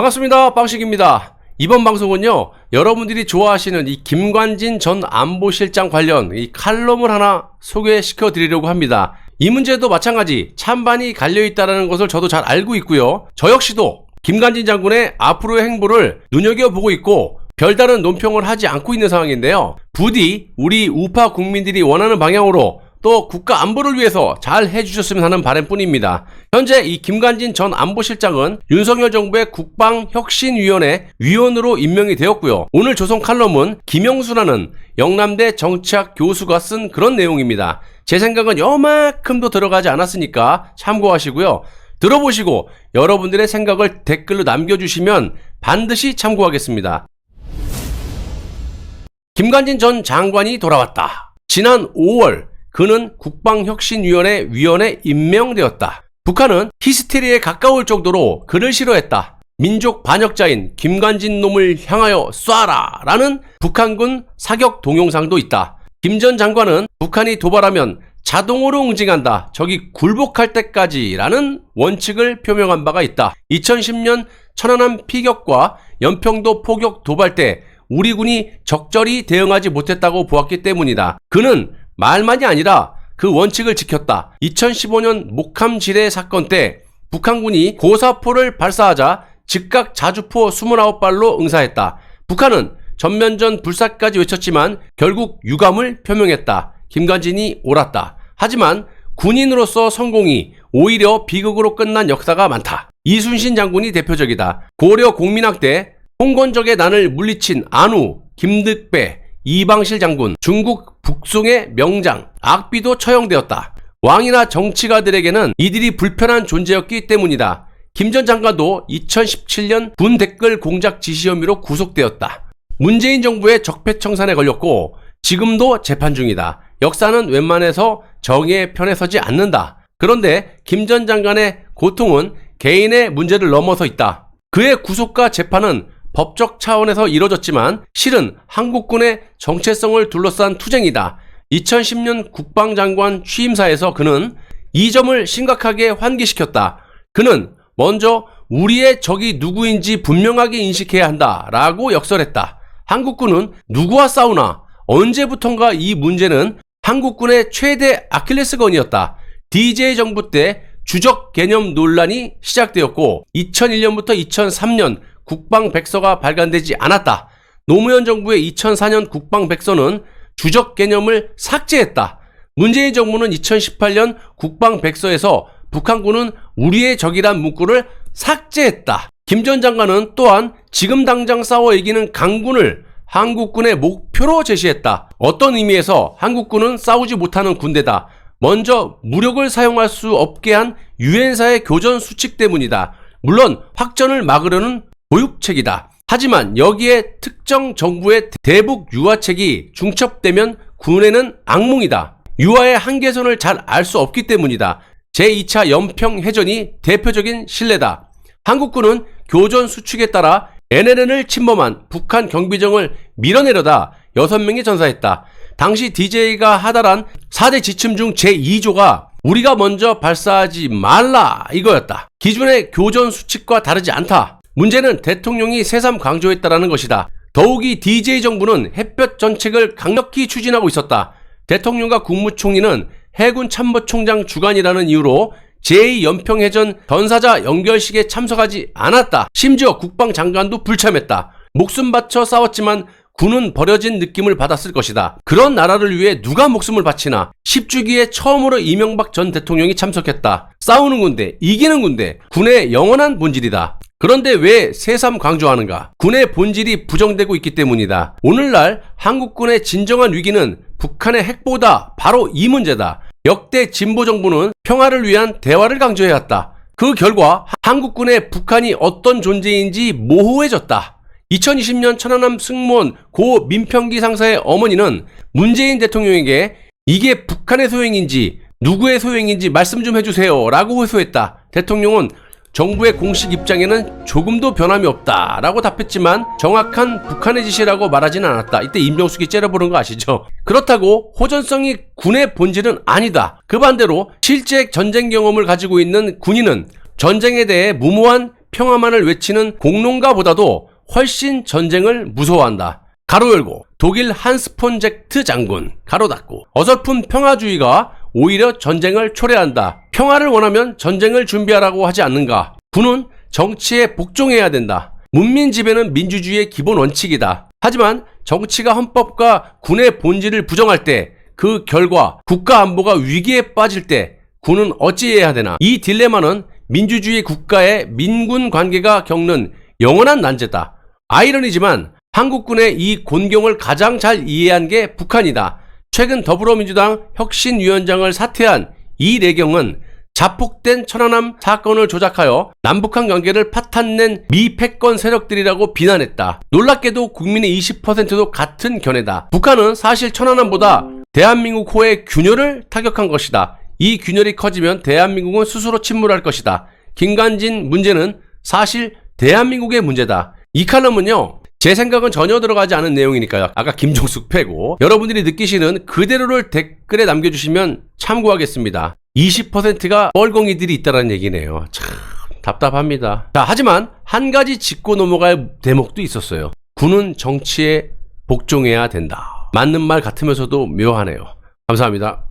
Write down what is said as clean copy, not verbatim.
반갑습니다. 빵식입니다. 이번 방송은요, 여러분들이 좋아하시는 이 김관진 전 안보실장 관련 이 칼럼을 하나 소개시켜 드리려고 합니다. 이 문제도 마찬가지 찬반이 갈려있다는 것을 저도 잘 알고 있고요. 저 역시도 김관진 장군의 앞으로의 행보를 눈여겨보고 있고 별다른 논평을 하지 않고 있는 상황인데요. 부디 우리 우파 국민들이 원하는 방향으로 또 국가 안보를 위해서 잘 해주셨으면 하는 바람뿐입니다. 현재 이 김관진 전 안보실장은 윤석열 정부의 국방혁신위원회 위원으로 임명이 되었고요. 오늘 조선 칼럼은 김영수라는 영남대 정치학 교수가 쓴 그런 내용입니다. 제 생각은 요만큼도 들어가지 않았으니까 참고하시고요. 들어보시고 여러분들의 생각을 댓글로 남겨주시면 반드시 참고하겠습니다. 김관진 전 장관이 돌아왔다. 지난 5월 그는 국방혁신위원회 위원에 임명되었다. 북한은 히스테리에 가까울 정도로 그를 싫어했다. 민족 반역자인 김관진 놈을 향하여 쏴라 라는 북한군 사격 동영상도 있다. 김 전 장관은 북한이 도발하면 자동으로 응징한다. 적이 굴복할 때까지 라는 원칙을 표명한 바가 있다. 2010년 천안함 피격과 연평도 포격 도발 때 우리 군이 적절히 대응하지 못했다고 보았기 때문이다. 그는 말만이 아니라 그 원칙을 지켰다. 2015년 목함 지뢰 사건 때 북한군이 고사포를 발사하자 즉각 자주포 29발로 응사했다. 북한은 전면전 불사까지 외쳤지만 결국 유감을 표명했다. 김관진이 옳았다. 하지만 군인으로서 성공이 오히려 비극으로 끝난 역사가 많다. 이순신 장군이 대표적이다. 고려 공민학 때 홍건적의 난을 물리친 안우, 김득배, 이방실 장군, 중국 북송의 명장, 악비도 처형되었다. 왕이나 정치가들에게는 이들이 불편한 존재였기 때문이다. 김 전 장관도 2017년 군 댓글 공작 지시 혐의로 구속되었다. 문재인 정부의 적폐청산에 걸렸고 지금도 재판 중이다. 역사는 웬만해서 정의의 편에 서지 않는다. 그런데 김 전 장관의 고통은 개인의 문제를 넘어서 있다. 그의 구속과 재판은 법적 차원에서 이뤄졌지만 실은 한국군의 정체성을 둘러싼 투쟁이다. 2010년 국방장관 취임사에서 그는 이 점을 심각하게 환기시켰다. 그는 먼저 우리의 적이 누구인지 분명하게 인식해야 한다 라고 역설했다. 한국군은 누구와 싸우나 언제부턴가 이 문제는 한국군의 최대 아킬레스건이었다. DJ 정부 때 주적 개념 논란이 시작되었고 2001년부터 2003년 국방백서가 발간되지 않았다. 노무현 정부의 2004년 국방백서는 주적 개념을 삭제했다. 문재인 정부는 2018년 국방백서에서 북한군은 우리의 적이란 문구를 삭제했다. 김 전 장관은 또한 지금 당장 싸워 이기는 강군을 한국군의 목표로 제시했다. 어떤 의미에서 한국군은 싸우지 못하는 군대다. 먼저 무력을 사용할 수 없게 한 유엔사의 교전 수칙 때문이다. 물론 확전을 막으려는 보육책이다. 하지만 여기에 특정 정부의 대북 유화책이 중첩되면 군에는 악몽이다. 유화의 한계선을 잘 알 수 없기 때문이다. 제2차 연평해전이 대표적인 신뢰다. 한국군은 교전 수칙에 따라 NLN을 침범한 북한 경비정을 밀어내려다 6명이 전사했다. 당시 DJ가 하달한 4대 지침 중 제2조가 우리가 먼저 발사하지 말라 이거였다. 기존의 교전 수칙과 다르지 않다. 문제는 대통령이 새삼 강조했다라는 것이다. 더욱이 DJ 정부는 햇볕 정책을 강력히 추진하고 있었다. 대통령과 국무총리는 해군 참모총장 주관이라는 이유로 제2연평해전 전사자 연결식에 참석하지 않았다. 심지어 국방장관도 불참했다. 목숨 바쳐 싸웠지만 군은 버려진 느낌을 받았을 것이다. 그런 나라를 위해 누가 목숨을 바치나. 10주기에 처음으로 이명박 전 대통령이 참석했다. 싸우는 군대, 이기는 군대, 군의 영원한 본질이다. 그런데 왜 새삼 강조하는가? 군의 본질이 부정되고 있기 때문이다. 오늘날 한국군의 진정한 위기는 북한의 핵보다 바로 이 문제다. 역대 진보 정부는 평화를 위한 대화를 강조해왔다. 그 결과 한국군의 북한이 어떤 존재인지 모호해졌다. 2020년 천안함 승무원 고 민평기 상사의 어머니는 문재인 대통령에게 이게 북한의 소행인지 누구의 소행인지 말씀 좀 해주세요 라고 호소했다. 대통령은 정부의 공식 입장에는 조금도 변함이 없다 라고 답했지만 정확한 북한의 지시라고 말하지는 않았다. 이때 임종숙이 째려보는 거 아시죠? 그렇다고 호전성이 군의 본질은 아니다. 그 반대로 실제 전쟁 경험을 가지고 있는 군인은 전쟁에 대해 무모한 평화만을 외치는 공론가보다도 훨씬 전쟁을 무서워한다. 가로 열고 독일 한스폰젝트 장군 가로 닫고 어설픈 평화주의가 오히려 전쟁을 초래한다. 평화를 원하면 전쟁을 준비하라고 하지 않는가. 군은 정치에 복종해야 된다. 문민 지배는 민주주의의 기본 원칙이다. 하지만 정치가 헌법과 군의 본질을 부정할 때 그 결과 국가 안보가 위기에 빠질 때 군은 어찌해야 되나. 이 딜레마는 민주주의 국가의 민군 관계가 겪는 영원한 난제다. 아이러니지만 한국군의 이 곤경을 가장 잘 이해한 게 북한이다. 최근 더불어민주당 혁신위원장을 사퇴한 이 내경은 자폭된 천안함 사건을 조작하여 남북한 관계를 파탄낸 미패권 세력들이라고 비난했다. 놀랍게도 국민의 20%도 같은 견해다. 북한은 사실 천안함보다 대한민국 호의 균열을 타격한 것이다. 이 균열이 커지면 대한민국은 스스로 침몰할 것이다. 김관진 문제는 사실 대한민국의 문제다. 이 칼럼은요, 제 생각은 전혀 들어가지 않은 내용이니까요. 아까 김종숙 빼고 여러분들이 느끼시는 그대로를 댓글에 남겨주시면 참고하겠습니다. 20%가 뻘공이들이 있다는 얘기네요. 참 답답합니다. 자, 하지만 한 가지 짚고 넘어갈 대목도 있었어요. 군은 정치에 복종해야 된다. 맞는 말 같으면서도 묘하네요. 감사합니다.